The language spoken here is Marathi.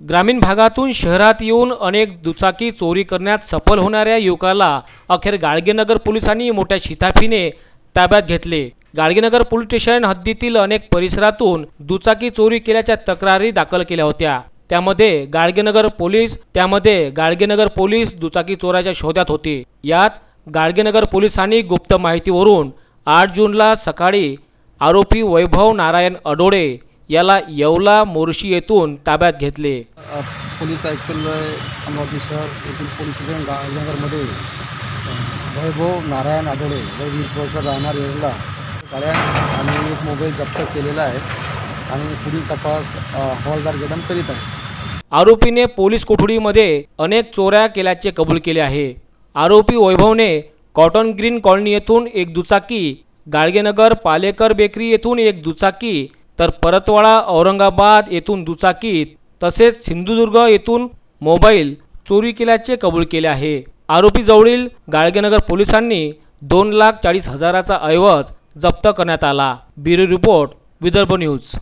ग्रामीण भागातून शहरात येऊन अनेक दुचाकी चोरी करण्यात सफल होणाऱ्या युवकाला अखेर गाडगेनगर पोलिसांनी मोठ्या शिताफीने ताब्यात घेतले। गाडगेनगर पोलीस स्टेशन हद्दीतील अनेक परिसरातून दुचाकी चोरी केल्याच्या तक्रारी दाखल केल्या होत्या। त्यामध्ये गाडगेनगर पोलीस दुचाकी चोराच्या शोधात होते। यात गाडगेनगर पोलिसांनी गुप्त माहितीवरून 8 जूनला सकाळी आरोपी वैभव नारायण अडोळे याला येवला मोर्शी येथून ताब्यात घेतले। पोलीस आयुक्तालय अमरावती शहर येथील पोलीस स्टेशन गाडगेनगरमध्ये वैभव नारायण अडोळे वय 20 वर्ष राहणार येवला गाड्या आणि एक मोबाईल जप्त केलेला आहे आणि पुढील तपास हवालदार कदम करीत आहे। आरोपीने पोलीस कोठडीमध्ये अनेक चोऱ्या केल्याचे कबूल केले आहे। आरोपी वैभवने कॉटन ग्रीन कॉलनी येथून एक दुचाकी, गाडगेनगर पालेकर बेकरी येथून एक दुचाकी, तर परतवाडा औरंगाबाद येथून दुचाकी तसेच सिंधुदुर्ग येथून मोबाईल चोरी केल्याचे कबूल केले आहे। आरोपी जवळील गाडगेनगर पोलिसांनी 2,40,000चा ऐवज जप्त करण्यात आला। Bureau report, Vidarbha news.